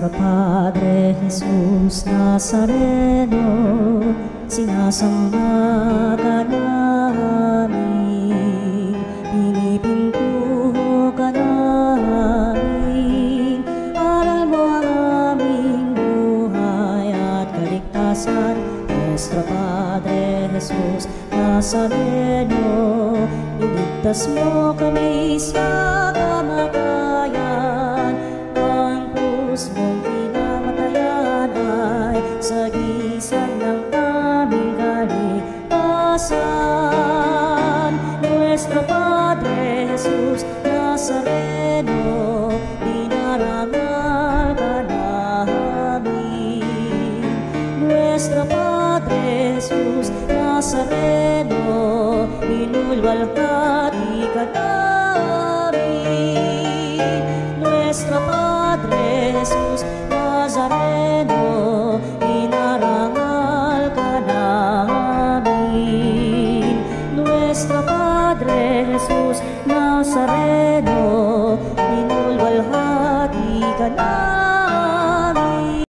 Nuestro Padre Jesús Nazareno, sinasamba ka namin, pinipintuho ka namin, aral mo ang aming buhay at kaligtasan. Nuestro Padre Jesús Nazareno, iligtas mo kami sa kamatayan. Ang krus mong pinamatayan ay sagisag ng aming kaligtasan. Nuestro Padre Jesús Nazareno, dinarangal ka namin. Nuestro Padre Jesús Nazareno, inulwalhati ka namin. Nuestro Padre Jesús Nazareno, inarangal ka namin. Nuestro Padre Jesús Nazareno, inulwalhati ka namin.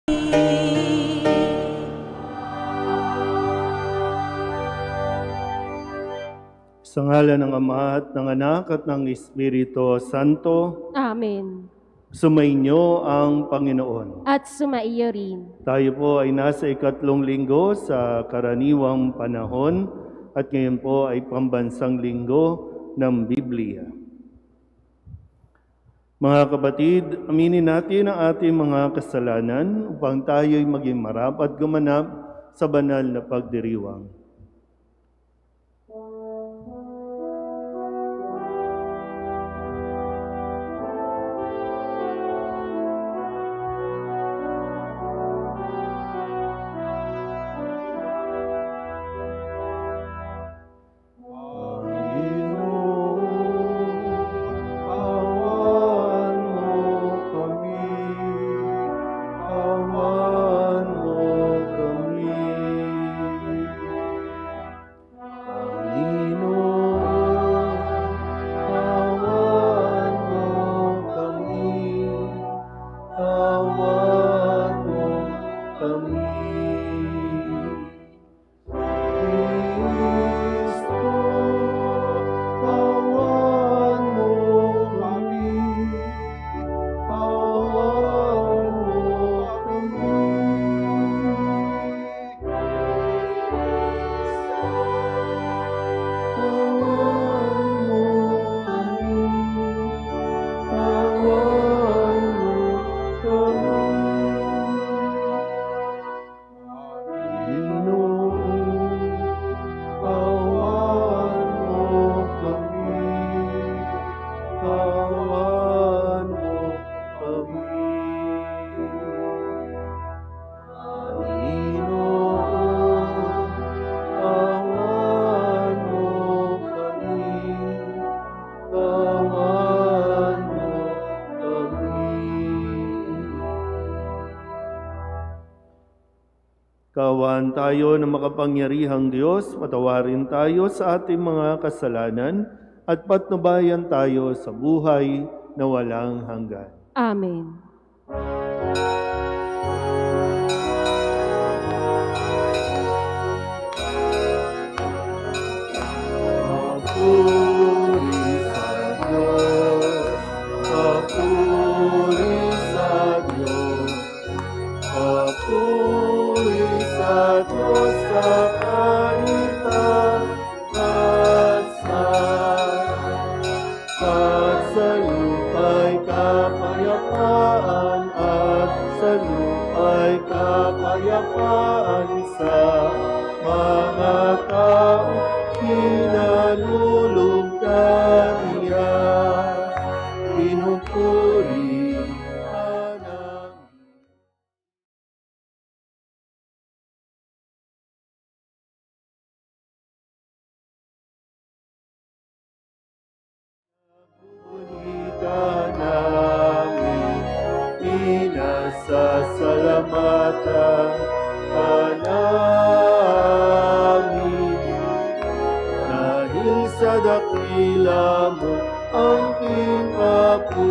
Sa ngalan ng Ama at ng Anak at ng Espiritu Santo. Amen. Sumainyo ang Panginoon. At sumaiyo rin. Tayo po ay nasa ikatlong linggo sa karaniwang panahon at ngayon po ay pambansang linggo ng Biblia. Mga kapatid, aminin natin ang ating mga kasalanan upang tayo'y maging marapat gumanap sa banal na pagdiriwang. Kaawaan tayo ng makapangyarihang Diyos, patawarin tayo sa ating mga kasalanan at patnubayan tayo sa buhay na walang hanggan. Amen. Sasalamatan ka namin dahil sa dakila mo ang pinapurihan.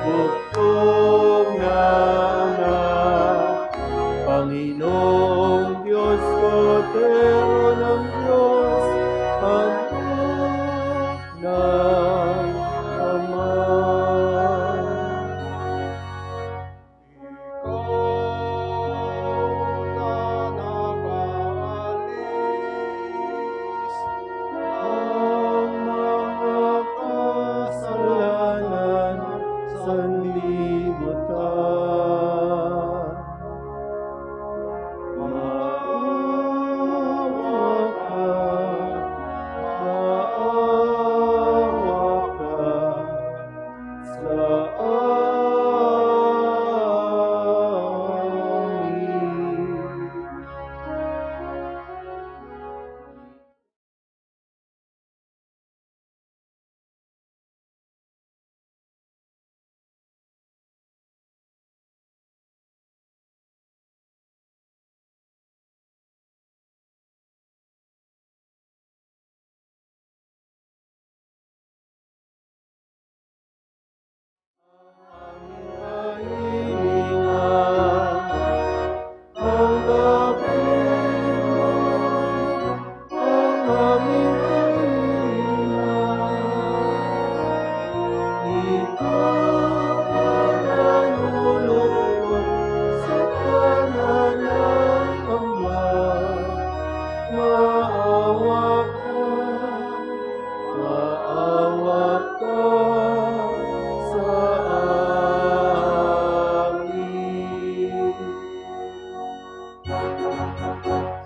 bugtong na Panginoong Diyos ko, Tero ng Diyos, Anak ng Ama.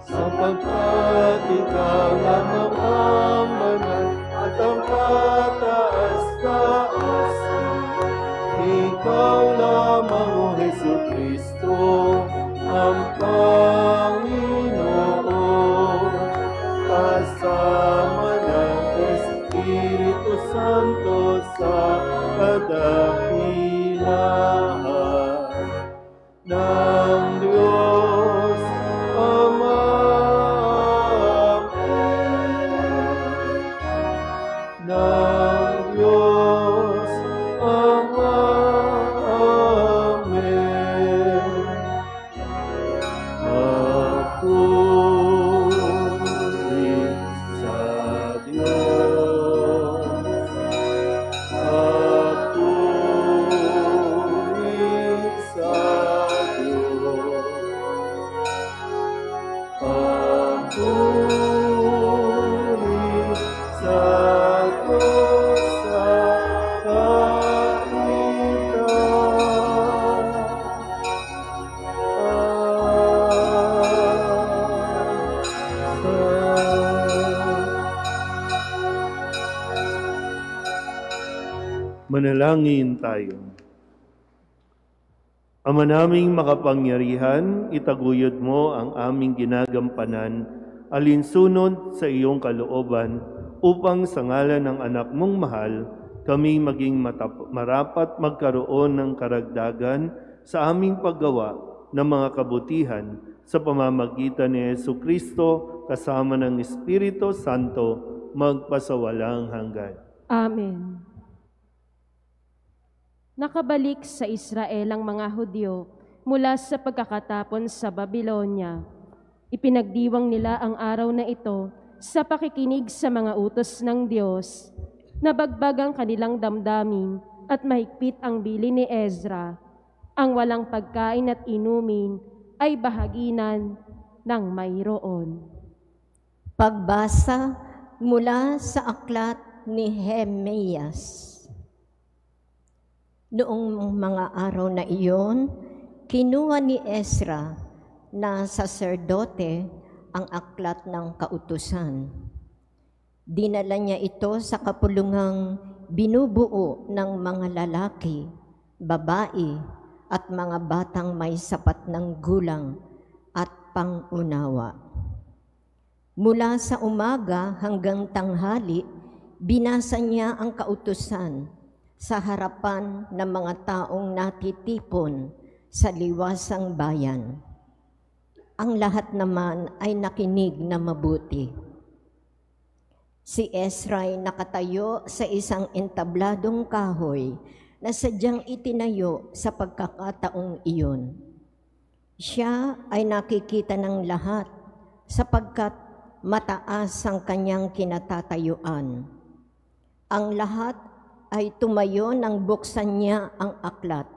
Sapagkat ikaw lamang ang banal at ang kataas-taasan. Ikaw lamang, O Jesucristo, ang Panginoon, kasama ng Espiritu Santo sa kadakilaan ng Diyos Ama. Ng Diyos Ama. Amen. Papuri sa Diyos. Papuri sa Diyos. Papuri sa Diyos sa kailanman. Manalangin tayo. Ama naming makapangyarihan, itaguyod mo ang aming ginagampanan alinsunod sa iyong kalooban upang sa ngalan ng anak mong mahal, kami maging marapat magkaroon ng karagdagan sa aming paggawa ng mga kabutihan sa pamamagitan ni Jesucristo kasama ng Espiritu Santo magpasawalang hanggan. Amen. Nakabalik sa Israel ang mga Hudyo mula sa pagkakatapon sa Babylonia. Ipinagdiwang nila ang araw na ito sa pakikinig sa mga utos ng Diyos. Nabagbag ang kanilang damdamin at mahigpit ang bili ni Ezra. Ang walang pagkain at inumin ay bahaginan ng mayroon. Pagbasa mula sa aklat ni Jeremias. Noong mga araw na iyon, kinuha ni Ezra na saserdote ang aklat ng kautusan. Dinala niya ito sa kapulungang binubuo ng mga lalaki, babae, at mga batang may sapat ng gulang at pangunawa. Mula sa umaga hanggang tanghali, binasa niya ang kautusan sa harapan ng mga taong natitipon sa liwasang bayan. Ang lahat naman ay nakinig na mabuti. Si Ezra ay nakatayo sa isang entabladong kahoy na sadyang itinayo sa pagkakataong iyon. Siya ay nakikita ng lahat sapagkat mataas ang kanyang kinatatayuan. Ang lahat ay tumayo nang buksan niya ang aklat.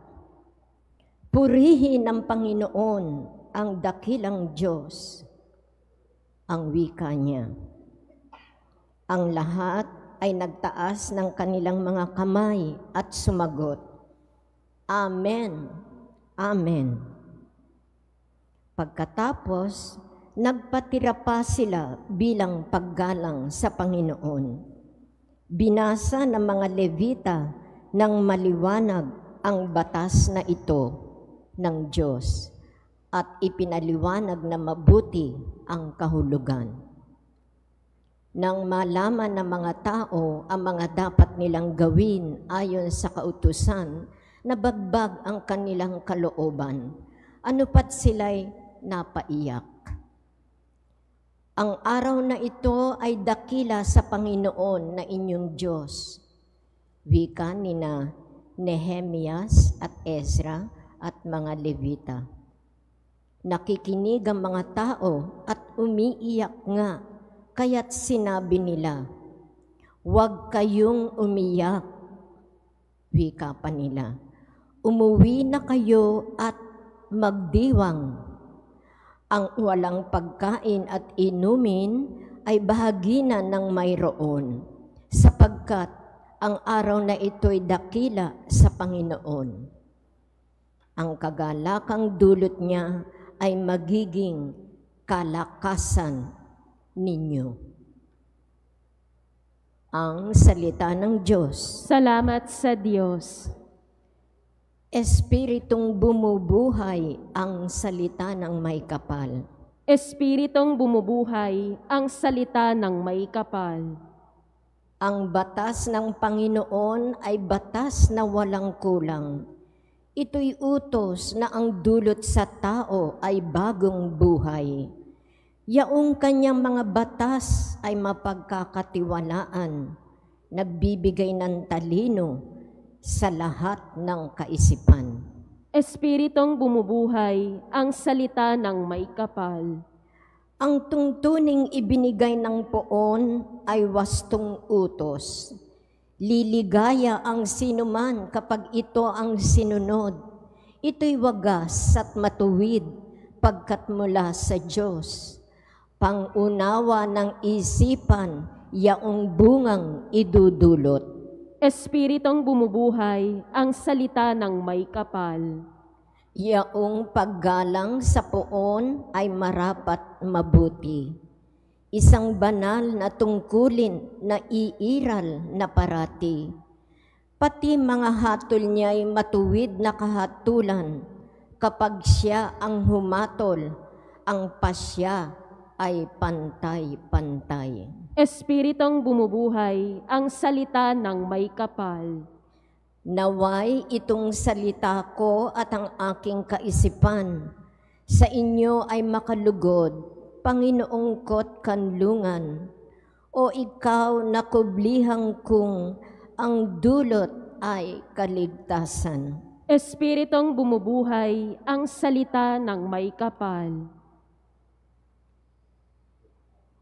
Purihin ng Panginoon ang dakilang Diyos, ang wika niya. Ang lahat ay nagtaas ng kanilang mga kamay at sumagot, Amen, Amen. Pagkatapos, nagpatira pa sila bilang paggalang sa Panginoon. Binasa ng mga Levita ng maliwanag ang batas na ito ng Diyos at ipinaliwanag na mabuti ang kahulugan. Nang malaman ng mga tao ang mga dapat nilang gawin ayon sa kautusan, nabagbag ang kanilang kalooban. Ano pat sila'y napaiyak. Ang araw na ito ay dakila sa Panginoon na inyong Diyos. Wika nina Nehemias at Ezra at mga Levita. Nakikinig ang mga tao at umiiyak nga, kaya't sinabi nila, Huwag kayong umiyak. Wika pa nila, Umuwi na kayo at magdiwang. Ang walang pagkain at inumin ay bahagi na ng mayroon, sapagkat ang araw na ito'y dakila sa Panginoon. Ang kagalakang dulot niya ay magiging kalakasan ninyo. Ang salita ng Diyos. Salamat sa Diyos. Espiritong bumubuhay ang salita ng may kapal. Espiritong bumubuhay ang salita ng may kapal. Ang batas ng Panginoon ay batas na walang kulang. Ito'y utos na ang dulot sa tao ay bagong buhay. Yaong kanyang mga batas ay mapagkakatiwalaan, nagbibigay ng talino sa lahat ng kaisipan. Espiritong bumubuhay ang salita ng may kapal. Ang tungtuning ibinigay ng poon ay wastong utos. Liligaya ang sinuman kapag ito ang sinunod. Ito'y wagas at matuwid pagkat mula sa Diyos. Pangunawa ng isipan, yaong bungang idudulot. Espiritong bumubuhay ang salita ng may kapal. Yaong paggalang sa poon ay marapat mabuti. Isang banal na tungkulin na iiral na parati. Pati mga hatol niya ay matuwid na kahatulan. Kapag siya ang humatol, ang pasya ay pantay-pantay. Espiritong bumubuhay ang salita ng may kapal. Naway itong salita ko at ang aking kaisipan sa inyo ay makalugod, Panginoong ko't kanlungan. O ikaw na kublihang kung ang dulot ay kaligtasan. Espiritong bumubuhay ang salita ng may kapal.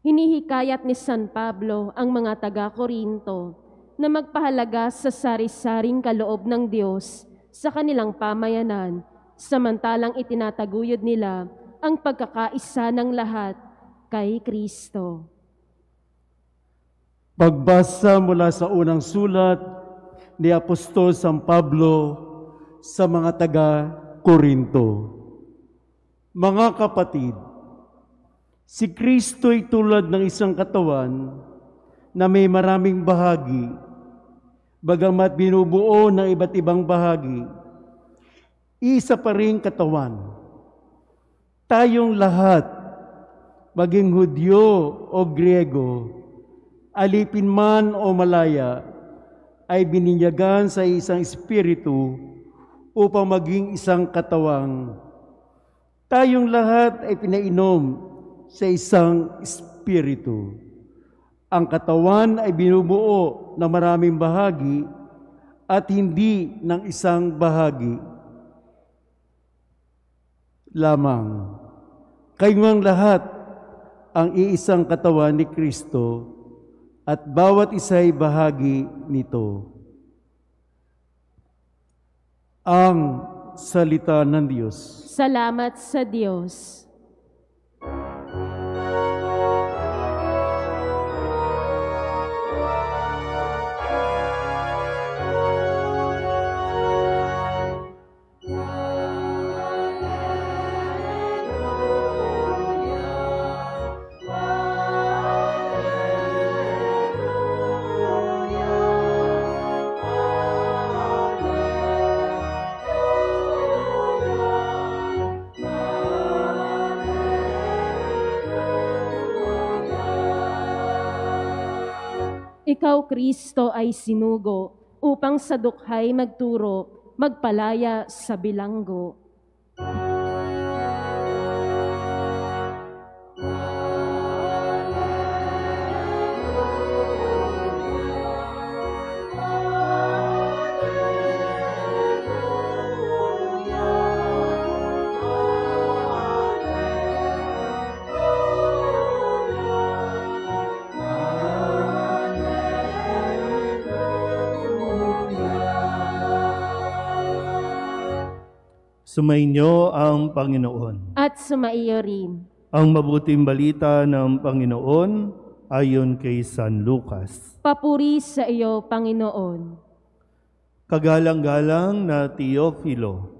Hinihikayat ni San Pablo ang mga taga-Korinto na magpahalaga sa sari-saring kaloob ng Diyos sa kanilang pamayanan, samantalang itinataguyod nila ang pagkakaisa ng lahat kay Kristo. Pagbasa mula sa unang sulat ni Apostol San Pablo sa mga taga-Korinto. Mga kapatid, si Kristo'y tulad ng isang katawan na may maraming bahagi, bagamat binubuo ng iba't ibang bahagi, isa pa ring katawan. Tayong lahat, maging Hudyo o Griego, alipin man o malaya, ay bininyagan sa isang espiritu upang maging isang katawang. Tayong lahat ay pinainom sa isang espiritu. Ang katawan ay binubuo ng maraming bahagi at hindi ng isang bahagi lamang. Kayong lahat ang iisang katawan ni Kristo at bawat isa'y bahagi nito. Ang salita ng Diyos. Salamat sa Diyos. Ikaw, Kristo, ay sinugo upang sa dukhay magturo, magpalaya sa bilanggo. Sumainyo ang Panginoon. At sumaiyo rin. Ang mabuting balita ng Panginoon ayon kay San Lucas. Papuri sa iyo, Panginoon. Kagalang-galang na Teofilo,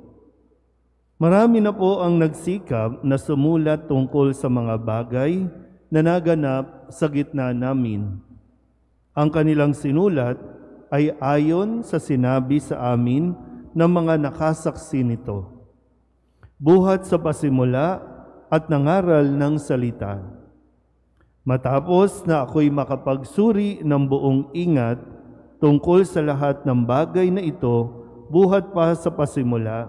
marami na po ang nagsikap na sumulat tungkol sa mga bagay na naganap sa gitna namin. Ang kanilang sinulat ay ayon sa sinabi sa amin ng mga nakasaksi nito, buhat sa pasimula at nangaral ng salita. Matapos na ako'y makapagsuri ng buong ingat tungkol sa lahat ng bagay na ito, buhat pa sa pasimula,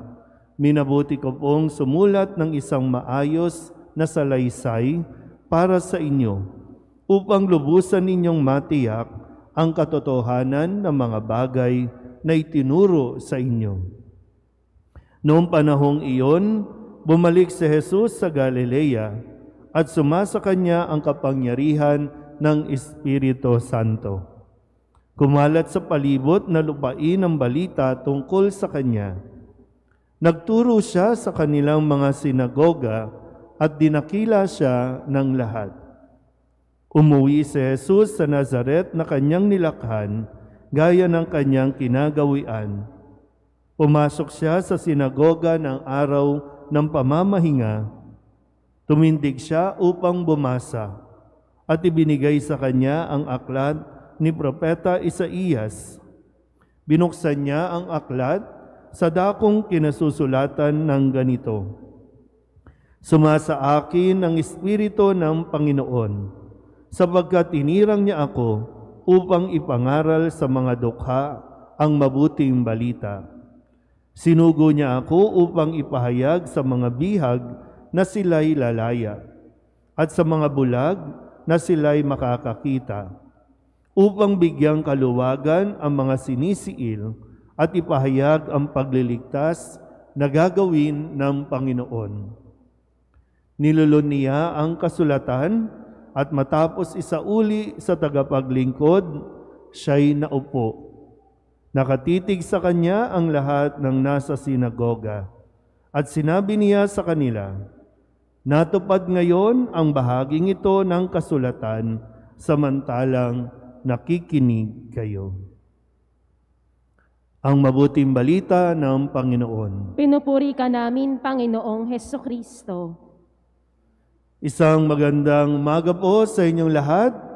minabuti ko pong sumulat ng isang maayos na salaysay para sa inyo, upang lubusan ninyong matiyak ang katotohanan ng mga bagay na itinuro sa inyo. Noong panahong iyon, bumalik si Jesus sa Galilea at sumasa kanya ang kapangyarihan ng Espiritu Santo. Kumalat sa palibot na lupain ang balita tungkol sa kanya. Nagturo siya sa kanilang mga sinagoga at dinakila siya ng lahat. Umuwi si Jesus sa Nazaret na kanyang nilakhan, gaya ng kanyang kinagawian. Pumasok siya sa sinagoga ng araw ng pamamahinga. Tumindig siya upang bumasa at ibinigay sa kanya ang aklat ni Propeta Isaías. Binuksan niya ang aklat sa dakong kinasusulatan ng ganito, "Sumasa akin ang Espiritu ng Panginoon, sapagkat tinirang niya ako upang ipangaral sa mga dukha ang mabuting balita. Sinugo niya ako upang ipahayag sa mga bihag na sila'y lalaya, at sa mga bulag na sila'y makakakita, upang bigyang kaluwagan ang mga sinisiil at ipahayag ang pagliligtas na gagawin ng Panginoon." Nilulun niya ang kasulatan at matapos isauli sa tagapaglingkod, siya'y naupo. Nakatitig sa kanya ang lahat ng nasa sinagoga at sinabi niya sa kanila, "Natupad ngayon ang bahaging ito ng kasulatan samantalang nakikinig kayo." Ang mabuting balita ng Panginoon. Pinupuri ka namin, Panginoong Hesukristo. Isang magandang umaga po sa inyong lahat.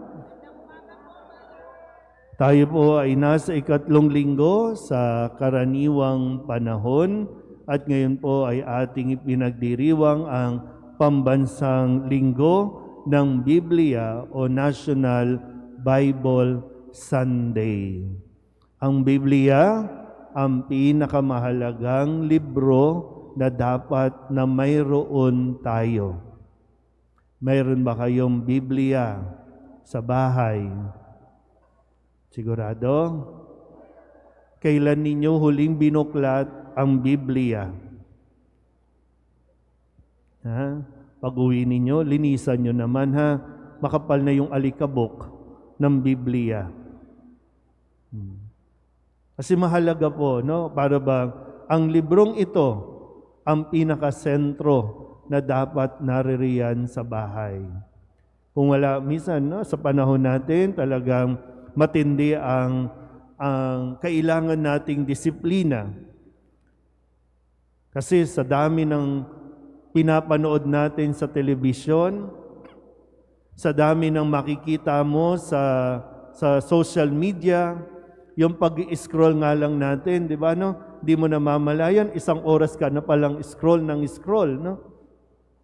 Tayo po ay nasa ikatlong linggo sa karaniwang panahon at ngayon po ay ating ipinagdiriwang ang pambansang linggo ng Biblia o National Bible Sunday. Ang Biblia, ang pinakamahalagang libro na dapat na mayroon tayo. Mayroon ba kayong Biblia sa bahay? Sigurado? Kailan ninyo huling binuklat ang Biblia? Pag-uwi ninyo, linisan nyo naman ha. Makapal na yung alikabok ng Biblia. Kasi mahalaga po, no? Para ba ang librong ito ang pinakasentro na dapat naririyan sa bahay. Kung wala, minsan, no, sa panahon natin, talagang matindi ang kailangan nating disiplina. Kasi sa dami ng pinapanood natin sa telebisyon, sa dami ng makikita mo sa social media, yung pag-i-scroll nga lang natin, di ba, no? Di mo namamalayan, 1 oras ka na palang scroll ng scroll, no?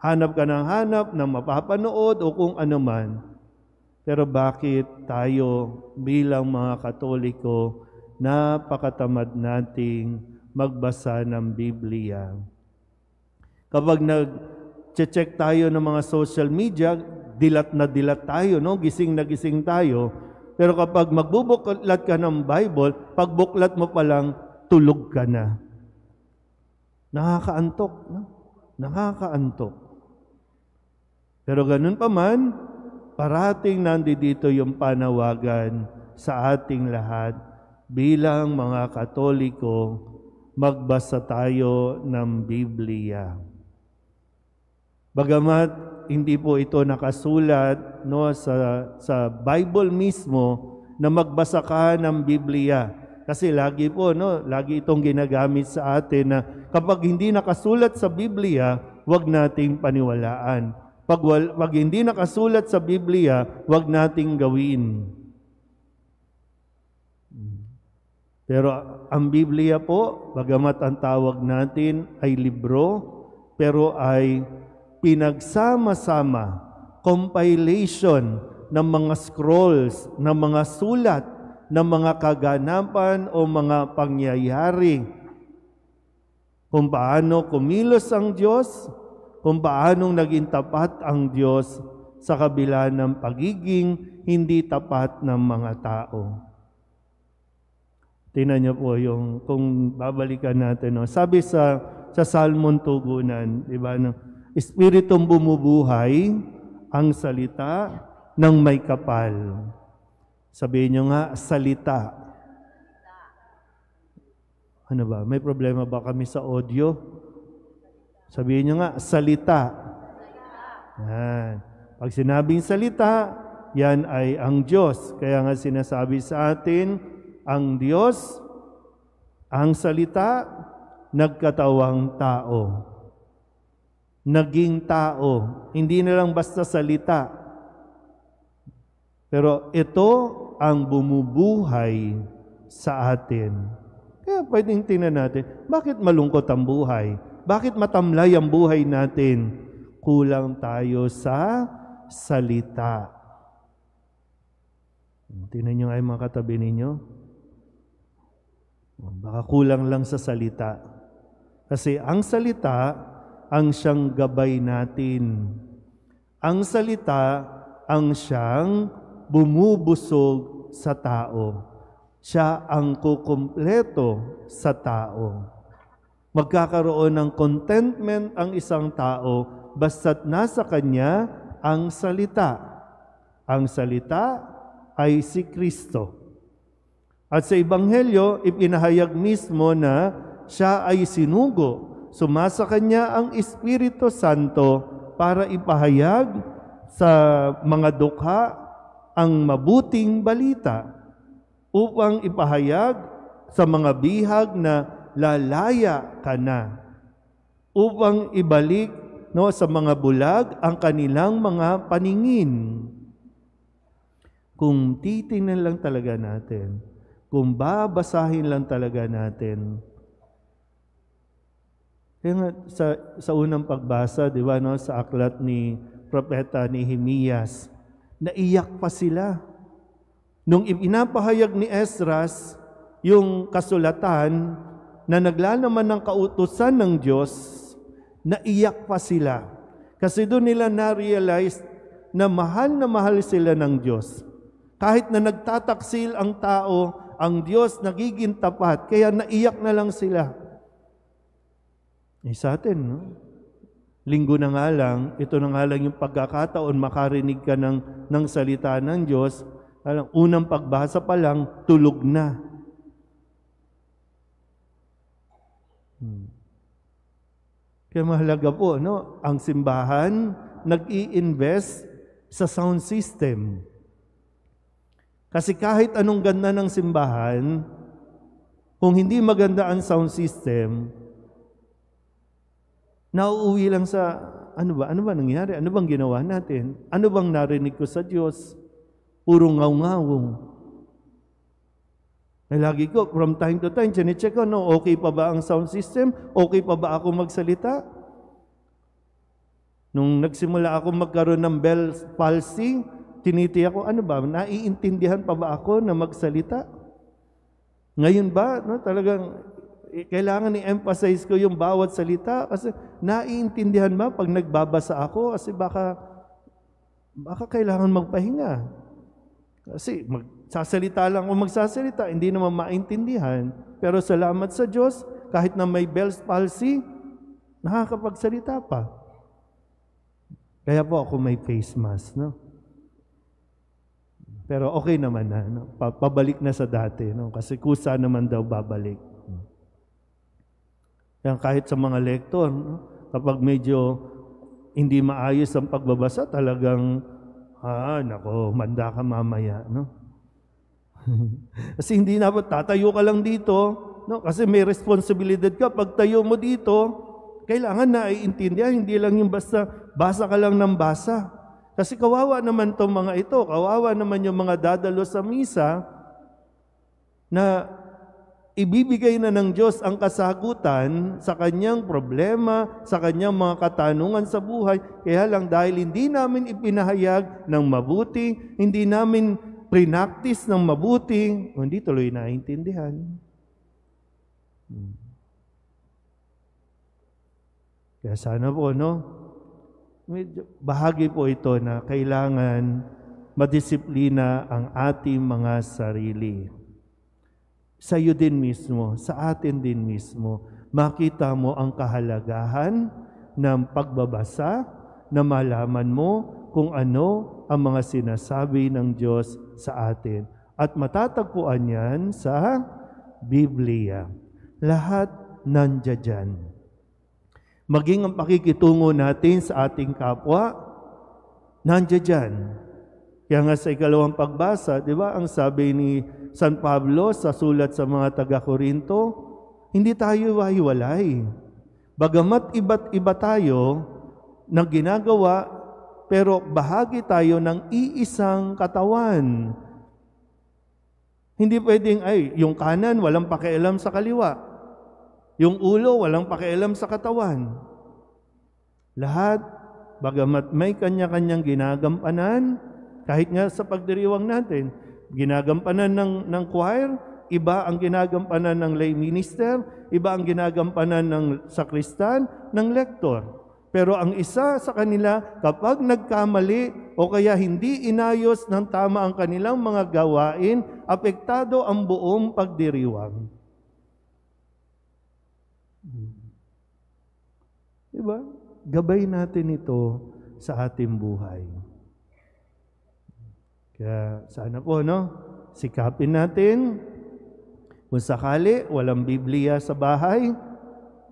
Hanap ka ng hanap na mapapanood o kung ano man. Pero bakit tayo bilang mga Katoliko napakatamad nating magbasa ng Biblia? Kapag nag-check tayo ng mga social media, dilat na dilat tayo, no? Gising na gising tayo. Pero kapag magbubuklat ka ng Bible, pagbuklat mo pa lang, tulog ka na. Nakakaantok, no? Nakakaantok. Pero ganun pa man, parating nandito yung panawagan sa ating lahat bilang mga Katoliko, magbasa tayo ng Biblia. Bagamat hindi po ito nakasulat, no, sa Bible mismo na magbasa ka ng Biblia. Kasi lagi po, no, lagi itong ginagamit sa atin na kapag hindi nakasulat sa Biblia, huwag nating paniwalaan. Pag hindi nakasulat sa Biblia, huwag nating gawin. Pero ang Biblia po, bagamat ang tawag natin ay libro, pero ay pinagsama-sama, compilation ng mga scrolls, ng mga sulat, ng mga kaganapan o mga pangyayari. Kung paano kumilos ang Diyos, kung paanong naging tapat ang Diyos sa kabila ng pagiging hindi tapat ng mga tao. Tingnan niyo po yung, kung babalikan natin, no? Sabi sa Salmon Tugunan, di ba, no? Espiritong bumubuhay ang salita ng may kapal. Sabihin niyo nga, salita. Ano ba? May problema ba kami sa audio? Sabihin niyo nga, salita. Yan. Pag sinabing salita, yan ay ang Diyos. Kaya nga sinasabi sa atin, ang Diyos, ang salita, nagkatawang tao. Naging tao. Hindi na lang basta salita. Pero ito ang bumubuhay sa atin. Kaya pwedeng tingnan natin, bakit malungkot ang buhay? Bakit matamlay ang buhay natin? Kulang tayo sa salita. Tingnan nyo nga yung mga katabi ninyo. Baka kulang lang sa salita. Kasi ang salita, ang siyang gabay natin. Ang salita, ang siyang bumubusog sa tao. Siya ang kukumpleto sa tao. Magkakaroon ng contentment ang isang tao basta't nasa kanya ang salita. Ang salita ay si Kristo. At sa Ebanghelyo, ipinahayag mismo na siya ay sinugo. Sumasa kanya ang Espiritu Santo para ipahayag sa mga dukha ang mabuting balita upang ipahayag sa mga bihag na lalaya ka na, upang ibalik, no, sa mga bulag ang kanilang mga paningin. Kung titingnan lang talaga natin, kung babasahin lang talaga natin. Kaya nga, sa unang pagbasa, di ba, no, sa aklat ni Propeta Nehemias, naiyak pa sila. Nung ipinapahayag ni Esdras yung kasulatan na naglalaman ng kautusan ng Diyos, naiyak pa sila. Kasi doon nila na-realize na mahal sila ng Diyos. Kahit na nagtataksil ang tao, ang Diyos nagiging tapat, kaya naiyak na lang sila. Sa atin, no? Linggo na nga lang, ito na nga lang yung pagkakataon, makarinig ka ng salita ng Diyos, unang pagbasa pa lang, tulog na. Kaya mahalaga po, no? Ang simbahan, nag-i-invest sa sound system. Kasi kahit anong ganda ng simbahan, kung hindi maganda ang sound system, nauuwi lang sa, ano ba nangyari? Ano bang ginawa natin? Ano bang narinig ko sa Diyos? Puro ngaw-ngawong. Lagi ko, from time to time, chine-check ko, no, okay pa ba ang sound system? Okay pa ba ako magsalita? Nung nagsimula ako magkaroon ng Bell's palsy, tinitiyak ko, ano ba, naiintindihan pa ba ako na magsalita? Ngayon ba, no, talagang kailangan i-emphasize ko yung bawat salita kasi naiintindihan ba pag nagbabasa ako? Kasi baka kailangan magpahinga. Kasi magsasalita lang o magsasalita, hindi naman maintindihan. Pero salamat sa Diyos, kahit na may Bell's palsy, nakakapagsalita pa. Kaya po ako may face mask, no? Pero okay naman na, no? Pabalik na sa dati, no? Kasi kusa naman daw babalik. Yan, kahit sa mga lektor, no? Kapag medyo hindi maayos ang pagbabasa, talagang, nako, manda ka mamaya, no? Kasi hindi na, tatayo ka lang dito, no? Kasi may responsibilidad ka. Pag tayo mo dito, kailangan na iintindihan, hindi lang yung basta basa ka lang ng basa. Kasi kawawa naman itong mga ito, kawawa naman yung mga dadalo sa misa na ibibigay na ng Diyos ang kasagutan sa kanyang problema, sa kanyang mga katanungan sa buhay. Kaya lang dahil hindi namin ipinahayag ng mabuti, hindi namin prinactice ng mabuti, hindi tuloy naiintindihan. Kaya sana po, no? Bahagi po ito na kailangan madisiplina ang ating mga sarili. Sa iyo din mismo, sa atin din mismo, makita mo ang kahalagahan ng pagbabasa na malaman mo kung ano ang mga sinasabi ng Diyos sa atin. At matatagpuan yan sa Biblia. Lahat nandiyan dyan. Maging ang pakikitungo natin sa ating kapwa, nandiyan dyan. Kaya nga sa ikalawang pagbasa, di ba, ang sabi ni San Pablo sa sulat sa mga taga-Korinto, hindi tayo hiwalay. Bagamat iba't iba tayo ng ginagawa, pero bahagi tayo ng iisang katawan. Hindi pwedeng, yung kanan walang pakialam sa kaliwa. Yung ulo walang pakialam sa katawan. Lahat, bagamat may kanya-kanyang ginagampanan, kahit nga sa pagdiriwang natin, ginagampanan ng choir, iba ang ginagampanan ng lay minister, iba ang ginagampanan ng sakristan, ng lektor. Pero ang isa sa kanila, kapag nagkamali o kaya hindi inayos ng tama ang kanilang mga gawain, apektado ang buong pagdiriwang. Diba? Gabay natin ito sa ating buhay. Kaya sana po, no? Sikapin natin. Kung sakali walang Biblia sa bahay,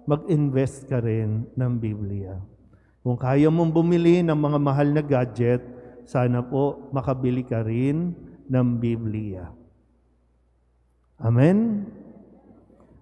mag-invest ka rin ng Biblia. Kung kaya mong bumili ng mga mahal na gadget, sana po makabili ka rin ng Biblia. Amen?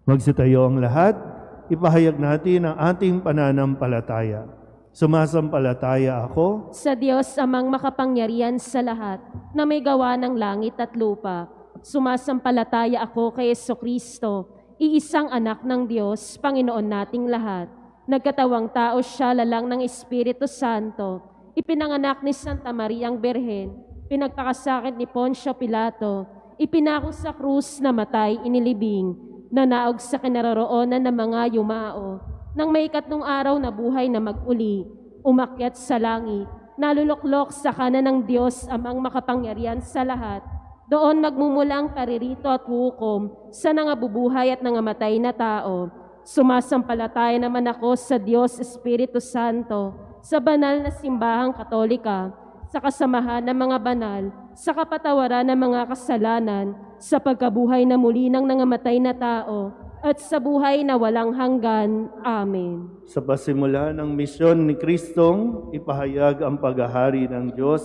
Magsitayo ang lahat. Ipahayag natin ang ating pananampalataya. Sumasampalataya ako sa Diyos amang makapangyarihan sa lahat, na may gawa ng langit at lupa. Sumasampalataya ako kay Jesucristo, iisang anak ng Diyos, Panginoon nating lahat. Nagkatawang tao siya lalang ng Espiritu Santo. Ipinanganak ni Santa Mariang Birhen, pinagpakasakit ni Poncio Pilato, ipinako sa krus, namatay, inilibing, nanaog sa kinaroroonan ng mga yumao. Nang may ikatlong araw na buhay na mag-uli, umakyat sa langit, naluluklok sa kanan ng Diyos amang makapangyarihan sa lahat, Doon magmumula ang paririto at hukom sa nangabubuhay at nangamatay na tao. Sumasampalataya naman ako sa Diyos Espiritu Santo, sa banal na simbahang katolika, sa kasamahan ng mga banal, sa kapatawaran ng mga kasalanan, sa pagkabuhay na muli ng nangamatay na tao, at sa buhay na walang hanggan. Amen. Sa pasimula ng misyon ni Kristong ipahayag ang paghahari ng Diyos,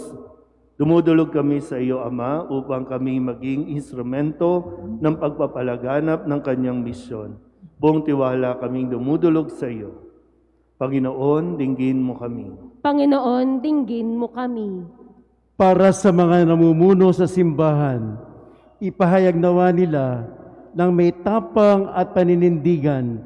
dumudulog kami sa iyo, Ama, upang kami maging instrumento ng pagpapalaganap ng kanyang misyon. Buong tiwala kaming dumudulog sa iyo. Panginoon, dinggin mo kami. Panginoon, dinggin mo kami. Para sa mga namumuno sa simbahan, ipahayag nawa nila ng may tapang at paninindigan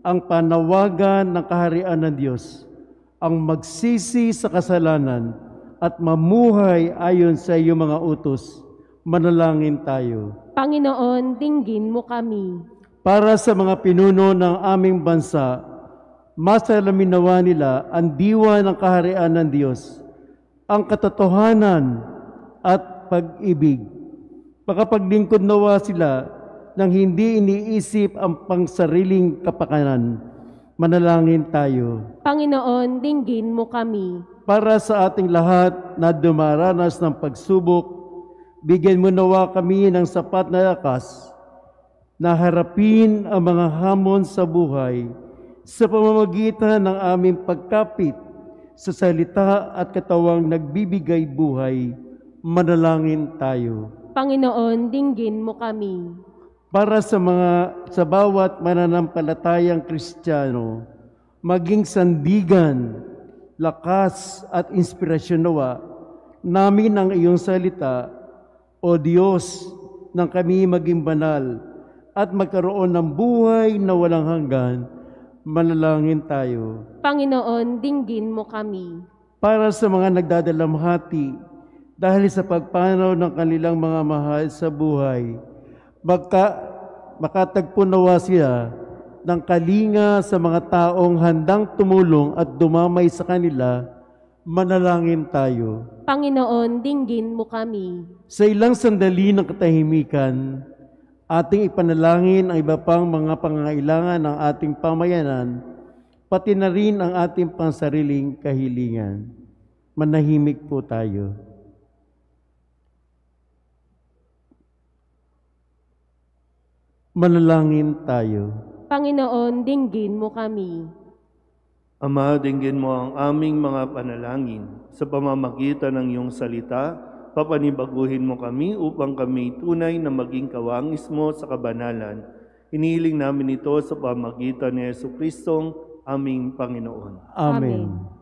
ang panawagan ng kaharian ng Diyos, ang magsisi sa kasalanan at mamuhay ayon sa iyong mga utos. Manalangin tayo. Panginoon, dinggin mo kami. Para sa mga pinuno ng aming bansa, masalamin nawa nila ang diwa ng kaharian ng Diyos, ang katotohanan at pag-ibig. Pagkapaglingkod nawa sila nang hindi iniisip ang pangsariling kapakanan. Manalangin tayo. Panginoon, dinggin mo kami. Para sa ating lahat na dumaranas ng pagsubok, bigyan mo nawa kami ng sapat na lakas na harapin ang mga hamon sa buhay sa pamamagitan ng aming pagkapit sa salita at katawang nagbibigay buhay. Manalangin tayo. Panginoon, dinggin mo kami. Para sa bawat mananampalatayang Kristiyano, maging sandigan, lakas at inspirasyon nawa namin ang iyong salita, O Diyos, nang kami maging banal at magkaroon ng buhay na walang hanggan. Manalangin tayo. Panginoon, dinggin mo kami. Para sa mga nagdadalamhati dahil sa pagpanaw ng kanilang mga mahal sa buhay, makatagpo nawa sila ng kalinga sa mga taong handang tumulong at dumamay sa kanila. Manalangin tayo. Panginoon, dinggin mo kami. Sa ilang sandali ng katahimikan, ating ipanalangin ang iba pang mga pangangailangan ng ating pamayanan, pati na rin ang ating pansariling kahilingan. Manahimik po tayo. Manalangin tayo. Panginoon, dinggin mo kami. Ama, dinggin mo ang aming mga panalangin. Sa pamamagitan ng iyong salita, papanibaguhin mo kami upang kami tunay na maging kawangis mo sa kabanalan. Hinihiling namin ito sa pamamagitan ni Jesucristong aming Panginoon. Amen.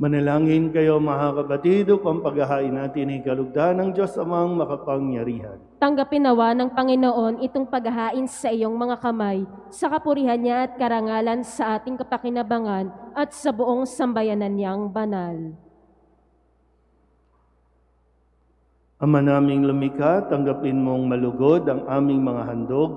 Manalangin kayo mga kapatid upang paghahain natin ay kalugdan ng Diyos amang makapangyarihan. Tanggapin nawa ng Panginoon itong paghahain sa iyong mga kamay, sa kapurihan niya at karangalan sa ating kapakinabangan at sa buong sambayanan niyang banal. Ama naming lumikha, tanggapin mong malugod ang aming mga handog.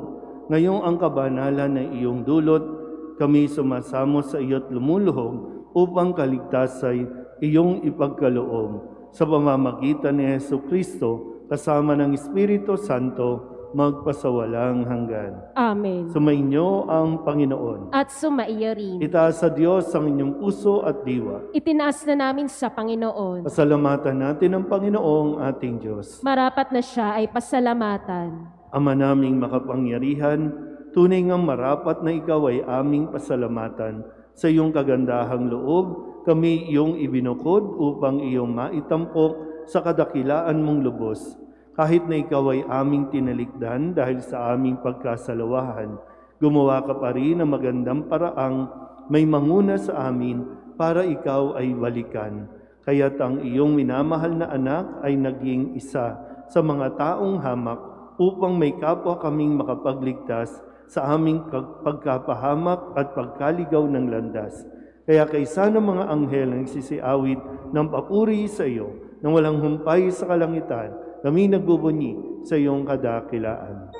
Ngayong ang kabanalan na iyong dulot, kami sumasamo sa iyo't lumuluhog upang kaligtas ay iyong ipagkaloob. Sa pamamagitan ni Jesucristo, kasama ng Espiritu Santo, magpasawalang hanggan. Amen. Sumainyo ang Panginoon. At sumaiyo rin. Itaas sa Diyos ang inyong puso at diwa. Itinaas na namin sa Panginoon. Pasalamatan natin ang Panginoong ating Diyos. Marapat na siya ay pasalamatan. Ama naming makapangyarihan, tunay ngang marapat na ikaw ay aming pasalamatan. Sa iyong kagandahang loob, kami iyong ibinukod upang iyong maitampok sa kadakilaan mong lubos. Kahit na ikaw ay aming tinalikdan dahil sa aming pagkasalawahan, gumawa ka pa rin ng magandang paraang may manguna sa amin para ikaw ay balikan. Kaya't ang iyong minamahal na anak ay naging isa sa mga taong hamak upang may kapwa kaming makapagligtas sa aming pagkapahamak at pagkaligaw ng landas. Kaya kaysa ng mga anghel na nagsisiawit ng papuri sa iyo, nang walang humpay sa kalangitan, kami nagbubunyi sa iyong kadakilaan.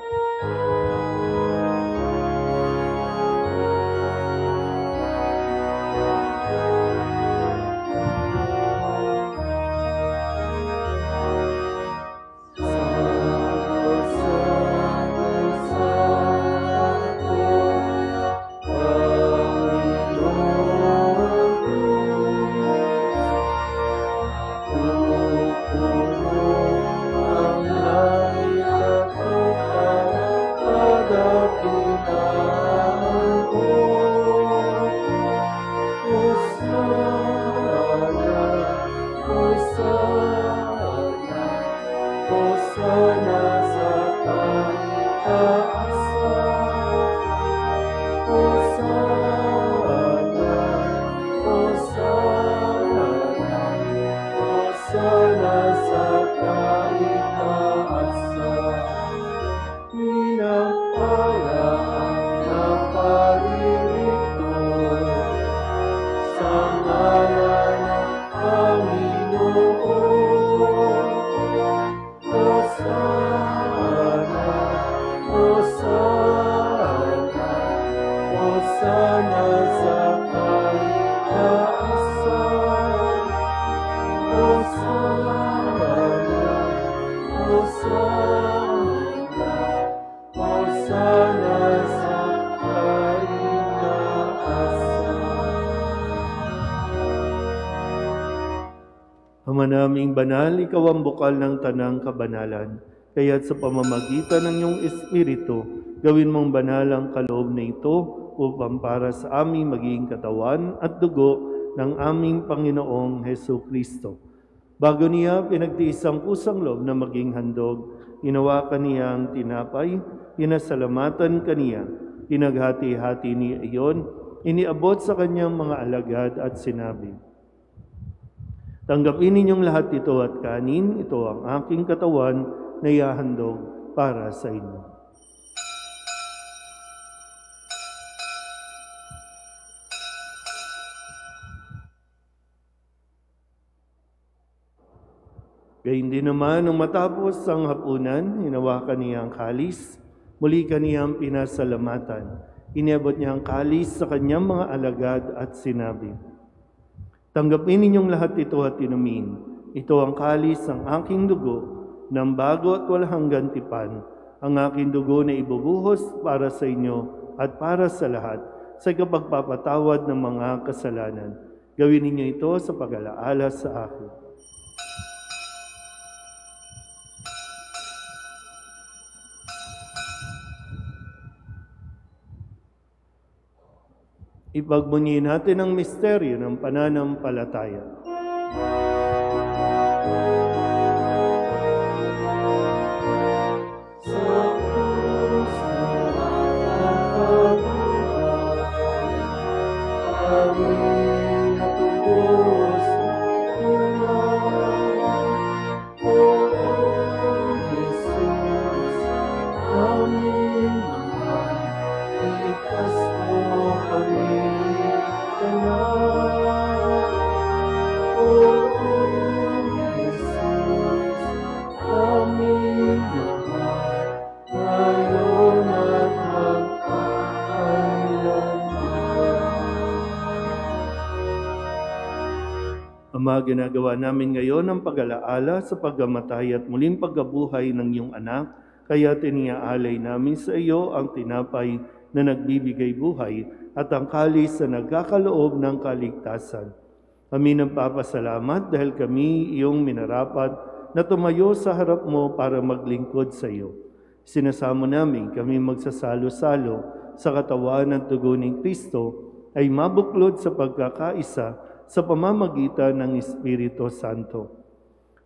Ama naming banal, ikaw ang bukal ng tanang kabanalan. Kaya't sa pamamagitan ng iyong Espiritu, gawin mong banal ang kaloob na ito upang para sa aming maging katawan at dugo ng aming Panginoong Jesucristo. Bago niya pinagtiis ang kusang loob na maging handog, hinawakan niya ang tinapay, pinasalamatan kaniya, pinaghati-hati niya iyon, iniabot sa kanyang mga alagad at sinabi, "Tanggapin ninyong lahat ito at kanin, ito ang aking katawan na ihahandog para sa inyo." Gayun din naman, nung matapos ang hapunan, hinawakan niya ang kalis, muli kaniyang pinasalamatan. Iniabot niya ang kalis sa kanyang mga alagad at sinabi, "Tanggapin ninyong lahat ito at inumin. Ito ang kalis ng aking dugo, ng bago at walang gantipan, ang aking dugo na ibubuhos para sa inyo at para sa lahat, sa kapagpapatawad ng mga kasalanan. Gawin ninyo ito sa pag-alaala sa akin." Ipagbunyi natin ang misteryo ng pananampalataya. Natubos ginagawa namin ngayon ang pag-alaala sa pagkamatay at muling pagkabuhay ng iyong anak, kaya tiniaalay namin sa iyo ang tinapay na nagbibigay buhay at ang kalis na nagkakaloob ng kaligtasan. Kami nagpapasalamat dahil kami iyong minarapat na tumayo sa harap mo para maglingkod sa iyo. Sinasamo namin kami magsasalo-salo sa katawan ng dugo ni Kristo ay mabuklod sa pagkakaisa sa pamamagitan ng Espiritu Santo.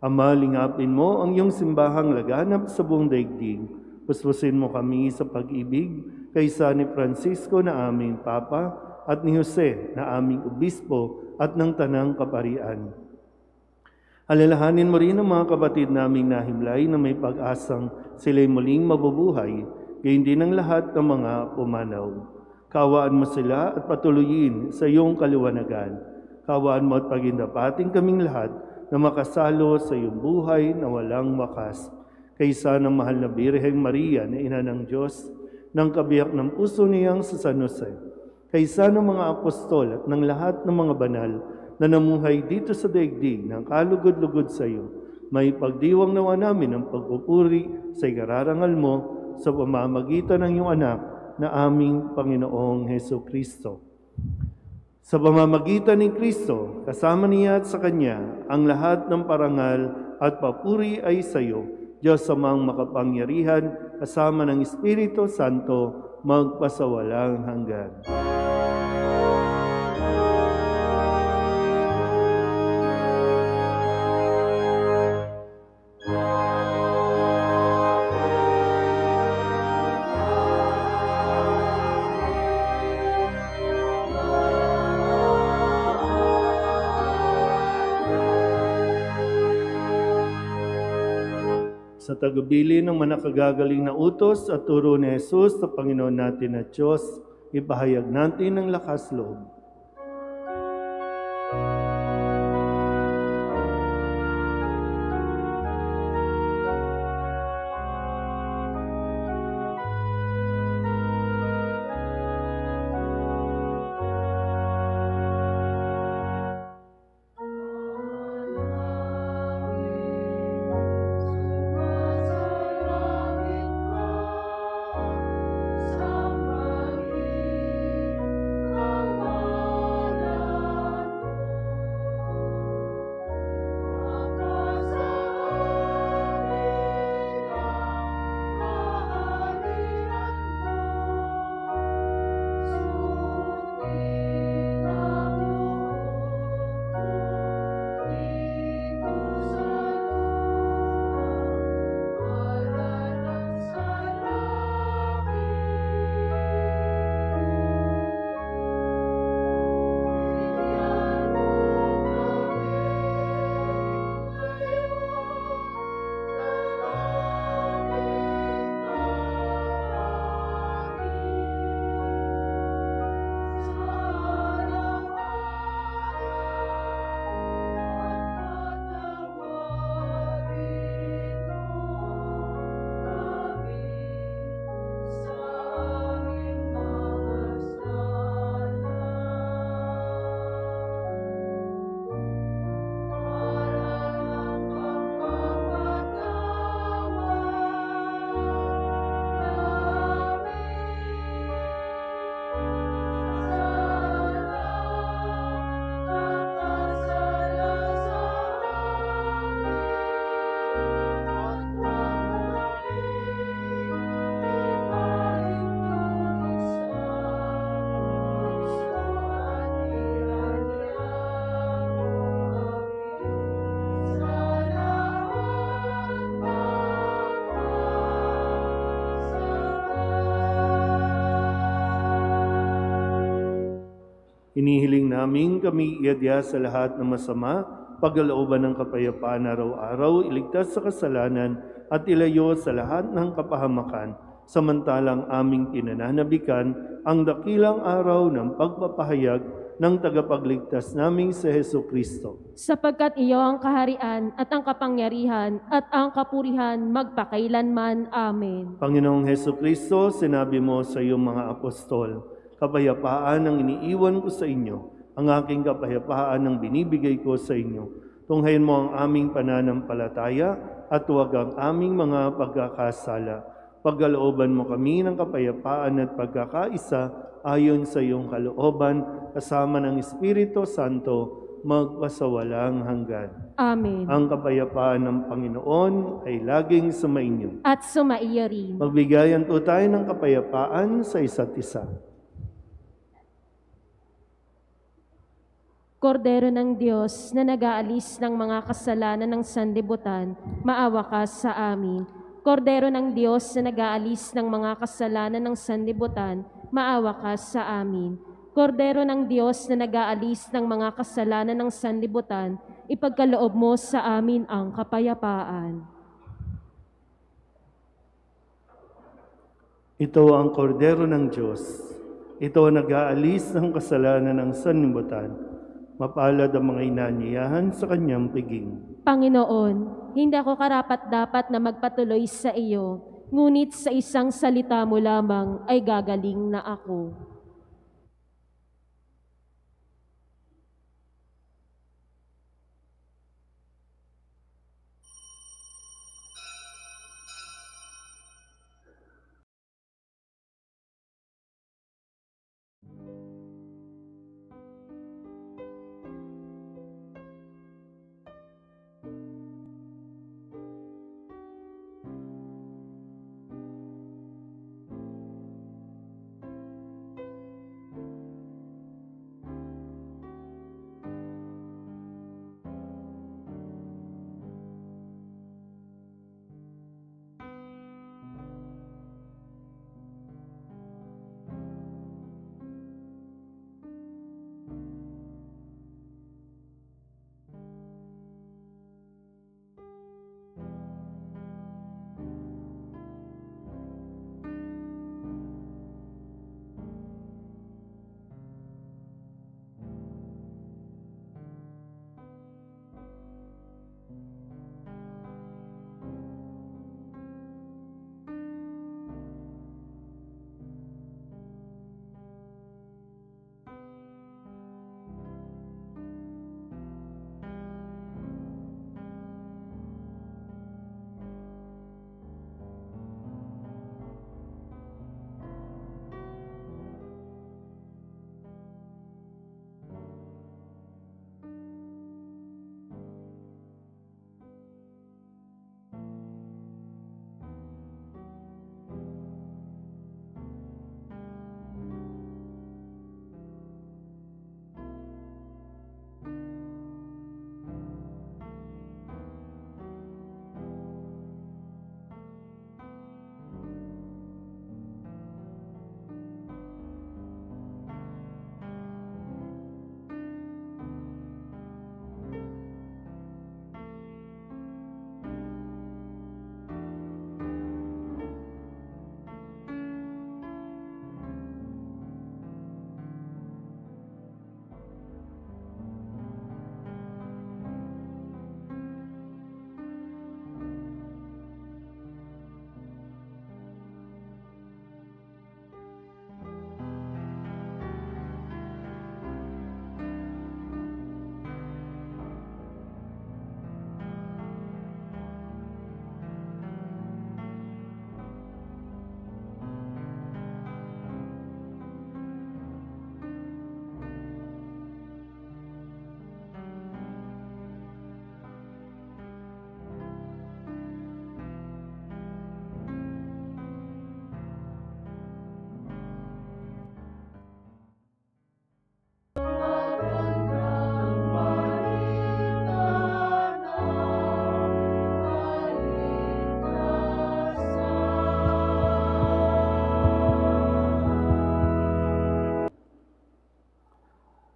Ama, lingapin mo ang iyong simbahang laganap sa buong daigdig. Puspusin mo kami sa pag-ibig kaysa ni Francisco na aming Papa at ni Jose na aming Obispo at ng Tanang Kaparian. Alalahanin mo rin ang mga kapatid naming nahimlay na may pag-asang sila'y muling mabubuhay, gayon din ang lahat ng mga pumanaw. Kawaan mo sila at patuloyin sa iyong kaliwanagan. Kawaan mo at pagindapating kaming lahat na makasalo sa iyong buhay na walang wakas. Kaysa ng mahal na Birheng Maria na Ina ng Diyos, ng kabiyak ng puso niyang sa San Jose, kaysa ng mga apostol at ng lahat ng mga banal na namuhay dito sa daigdig ng kalugod-lugod sa iyo, may pagdiwang nawa namin ang pagpupuri sa ikararangal mo sa pamamagitan ng iyong anak na aming Panginoong Hesukristo. Sa pamamagitan ni Kristo, kasama niya at sa Kanya, ang lahat ng parangal at papuri ay sa iyo, Diyos amang makapangyarihan, kasama ng Espiritu Santo, magpasawalang hanggan. Sa tagubili ng manakagagaling na utos at turo ni Jesus sa Panginoon natin at Diyos, ipahayag natin ang lakas loob. Inihiling namin kami iadya sa lahat ng masama, pagkalooban ng kapayapaan araw-araw, iligtas sa kasalanan at ilayo sa lahat ng kapahamakan, samantalang aming pinananabikan ang dakilang araw ng pagpapahayag ng tagapagligtas naming si Hesukristo. Sapagkat iyo ang kaharian at ang kapangyarihan at ang kapurihan magpakailanman. Amen. Panginoong Hesukristo, sinabi mo sa iyong mga apostol, kapayapaan ang iniiwan ko sa inyo, ang aking kapayapaan ang binibigay ko sa inyo. Tunghayin mo ang aming pananampalataya at huwag ang aming mga pagkakasala. Pagkalooban mo kami ng kapayapaan at pagkakaisa ayon sa iyong kalooban, kasama ng Espiritu Santo, magpasawalang hanggan. Amen. Ang kapayapaan ng Panginoon ay laging sumainyo. At sumaiyo rin. Magbigayan po tayo ng kapayapaan sa isa't isa. Kordero ng Diyos na nag-aalis ng mga kasalanan ng sanlibutan, maawa ka sa amin. Kordero ng Diyos na nag-aalis ng mga kasalanan ng sanlibutan, maawa ka sa amin. Kordero ng Diyos na nag-aalis ng mga kasalanan ng sanlibutan, ipagkaloob mo sa amin ang kapayapaan. Ito ang kordero ng Diyos. Ito ang nag-aalis ng kasalanan ng sanlibutan. Mapalad ang mga inanyayahan sa kanyang piging. Panginoon, hindi ako karapat-dapat na magpatuloy sa iyo, ngunit sa isang salita mo lamang ay gagaling na ako.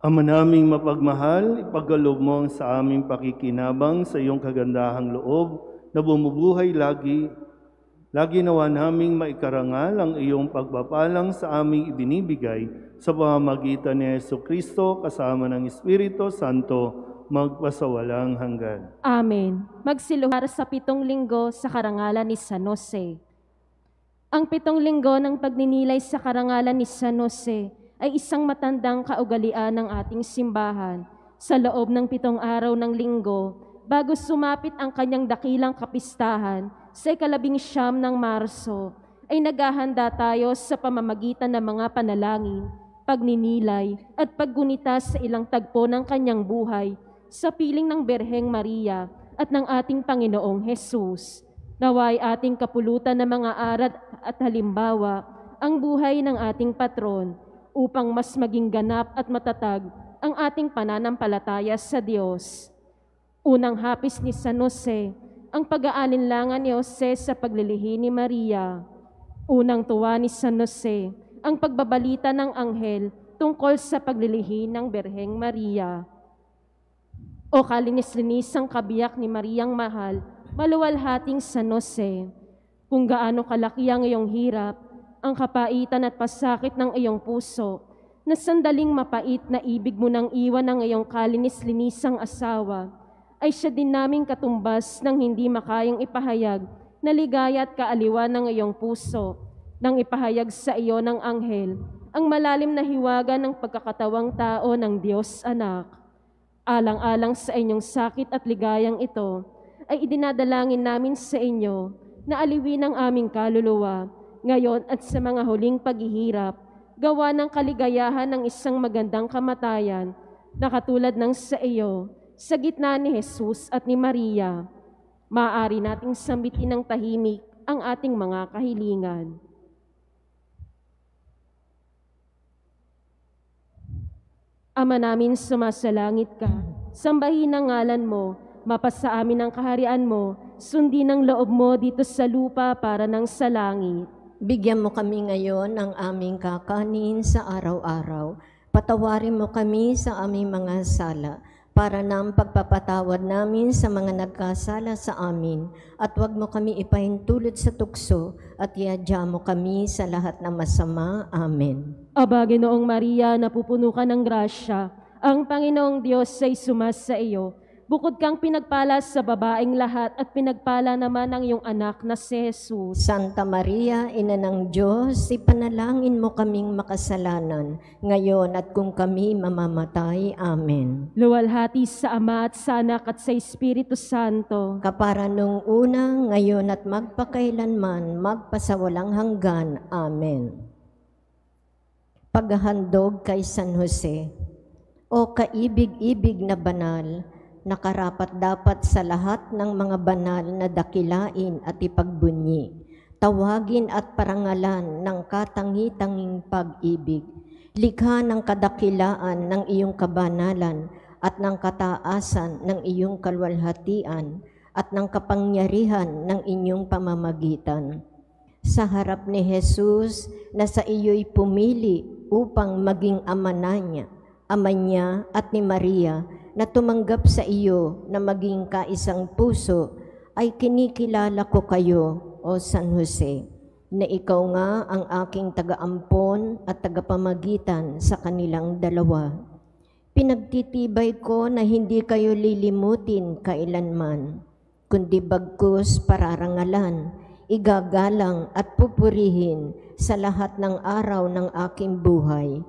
Ama naming mapagmahal, ipagkaloob mo sa aming pakikinabang sa iyong kagandahang loob na bumubuhay lagi. Lagi nawa naming maikarangal ang iyong pagpapalang sa aming ibinibigay sa pamamagitan ni Jesucristo kasama ng Espiritu Santo, magpasawalang hanggan. Amen. Magsiluhar sa 7 linggo sa karangalan ni San Jose. Ang 7 linggo ng pagninilay sa karangalan ni San Jose ay isang matandang kaugalian ng ating simbahan. Sa loob ng 7 araw ng linggo, bago sumapit ang kanyang dakilang kapistahan sa 19 ng Marso, ay naghahanda tayo sa pamamagitan ng mga panalangin, pagninilay at paggunita sa ilang tagpo ng kanyang buhay sa piling ng Birheng Maria at ng ating Panginoong Hesus. Naway ating kapulutan ng mga aral at halimbawa ang buhay ng ating patron upang mas maging ganap at matatag ang ating pananampalataya sa Diyos. Unang hapis ni San Jose, ang pag-aalinlangan ni Jose sa paglilihi ni Maria. Unang tuwa ni San Jose, ang pagbabalita ng anghel tungkol sa paglilihi ng Birheng Maria. O kalinis-linisang kabiyak ni Mariang mahal, maluwalhating San Jose, kung gaano kalaki ang iyong hirap, ang kapaitan at pasakit ng iyong puso, na sandaling mapait na ibig mo nang iwan ng iyong kalinis-linisang asawa, ay siya din naming katumbas ng hindi makayang ipahayag na ligaya at kaaliwan ng iyong puso, nang ipahayag sa iyo ng anghel ang malalim na hiwaga ng pagkakatawang tao ng Diyos Anak. Alang-alang sa inyong sakit at ligayang ito, ay idinadalangin namin sa inyo na aliwin ang aming kaluluwa ngayon at sa mga huling paghihirap, gawa ng kaligayahan ng isang magandang kamatayan na katulad ng sa iyo, sa gitna ni Jesus at ni Maria. Maaari nating sambitin ng tahimik ang ating mga kahilingan. Ama namin sumasalangit ka, sambahin ang ngalan mo, mapasa amin ang kaharian mo, sundin ang loob mo dito sa lupa para ng sa langit. Bigyan mo kami ngayon ng aming kakanin sa araw-araw. Patawarin mo kami sa aming mga sala, para ng pagpapatawad namin sa mga nagkasala sa amin. At huwag mo kami ipahintulot sa tukso, at iadya mo kami sa lahat ng masama. Amen. Aba, Ginoong Maria, napupuno ka ng grasya, ang Panginoong Diyos ay sumasa iyo. Bukod kang pinagpala sa babaeng lahat at pinagpala naman ang iyong anak na si Jesus. Santa Maria, Ina ng Diyos, ipanalangin mo kaming makasalanan, ngayon at kung kami mamamatay. Amen. Luwalhati sa Ama at sa Anak at sa Espiritu Santo. Kapara nung una, ngayon at magpakailanman, magpasawalang hanggan. Amen. Paghahandog kay San Jose. O kaibig-ibig na banal, nakarapat-dapat sa lahat ng mga banal na dakilain at ipagbunyi, tawagin at parangalan ng katangi-tanging pag-ibig, likha ng kadakilaan ng iyong kabanalan at ng kataasan ng iyong kalwalhatian at ng kapangyarihan ng inyong pamamagitan. Sa harap ni Jesus na sa iyo'y pumili upang maging ama niya at ni Maria, na tumanggap sa iyo na maging kaisang puso, ay kinikilala ko kayo, O San Jose, na ikaw nga ang aking taga-ampon at tagapamagitan sa kanilang dalawa. Pinagtitibay ko na hindi kayo lilimutin kailanman, kundi bagkus pararangalan, igagalang at pupurihin sa lahat ng araw ng aking buhay.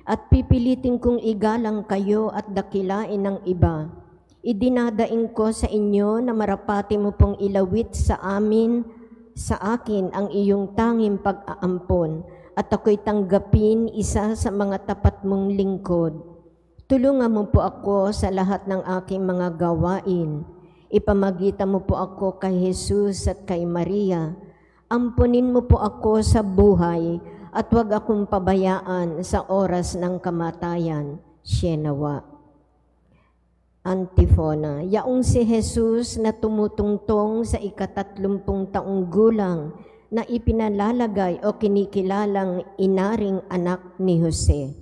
At pipilitin kong igalang kayo at dakilain ng iba. Idinadaing ko sa inyo na marapati mo pong ilawit sa akin ang iyong tanging pag-aampon, at ako'y tanggapin isa sa mga tapat mong lingkod. Tulungan mo po ako sa lahat ng aking mga gawain. Ipamagitan mo po ako kay Jesus at kay Maria. Ampunin mo po ako sa buhay, at huwag akong pabayaan sa oras ng kamatayan. Sienawa. Antifona. Yaong si Jesus na tumutungtong sa 30 taong gulang na ipinalalagay o kinikilalang inaring anak ni Jose.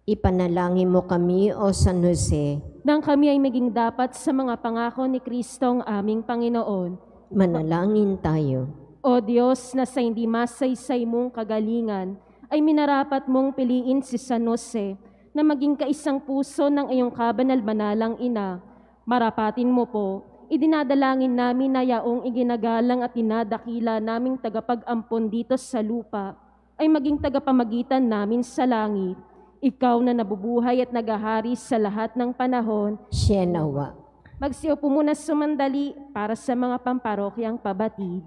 Ipanalangin mo kami, O San Jose, nang kami ay maging dapat sa mga pangako ni Kristong aming Panginoon. manalangin tayo. O Diyos, na sa hindi masaysay mong kagalingan, ay minarapat mong piliin si San Jose na maging kaisang puso ng iyong kabanal-banalang ina. Marapatin mo po, idinadalangin namin na yaong iginagalang at dinadakila naming tagapag-ampon dito sa lupa, ay maging tagapamagitan namin sa langit. Ikaw na nabubuhay at nagahari sa lahat ng panahon. Sienawa. Magsiupo muna sumandali para sa mga pamparokyang pabatid.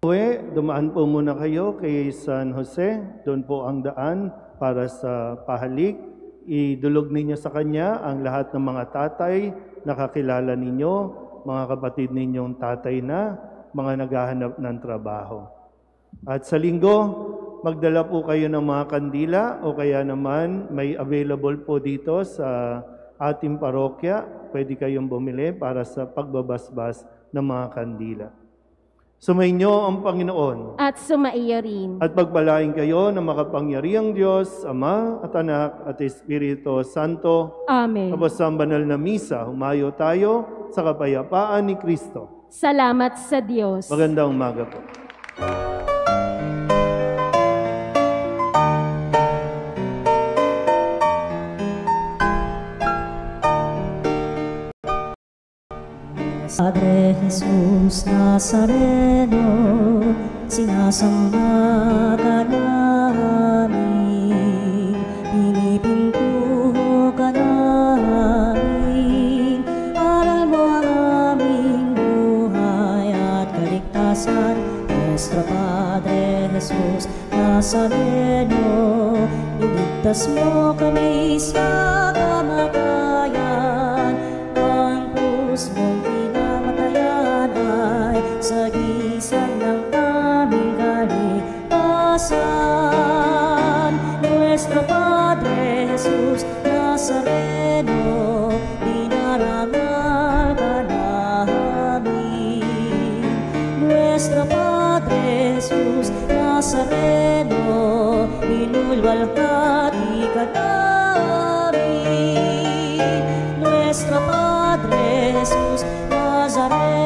Uwe, dumaan po muna kayo kay San Jose. Doon po ang daan para sa pahalik. Idulog ninyo sa kanya ang lahat ng mga tatay na kakilala ninyo, mga kapatid ninyong tatay na, mga naghahanap ng trabaho. At sa linggo, magdala po kayo ng mga kandila o kaya naman may available po dito sa ating parokya. Pwede kayong bumili para sa pagbabasbas ng mga kandila. Sumainyo ang Panginoon. At sumaiyo rin. At pagpalain kayo ng makapangyarihang Diyos, Ama at Anak at Espiritu Santo. Amen. Tapos sa banal na misa, humayo tayo sa kapayapaan ni Kristo. Salamat sa Diyos. Magandang umaga po. Padre Jesus Nazareno, sinasamba ka namin, pinipintuho ka namin, aral mo ang aming buhay at kaligtasan. Nuestro Padre Jesus Nazareno, iligtas mo kami sa kamatayan, ang krus mong pinamatayan ay sagisag ng aming kaligtasan. Nuestro Padre Jesus Nazareno, dinarangal ka namin. Nuestro Padre Jesus Nazareno, inulwalhati ka namin. Nuestro Padre Jesus Nazareno,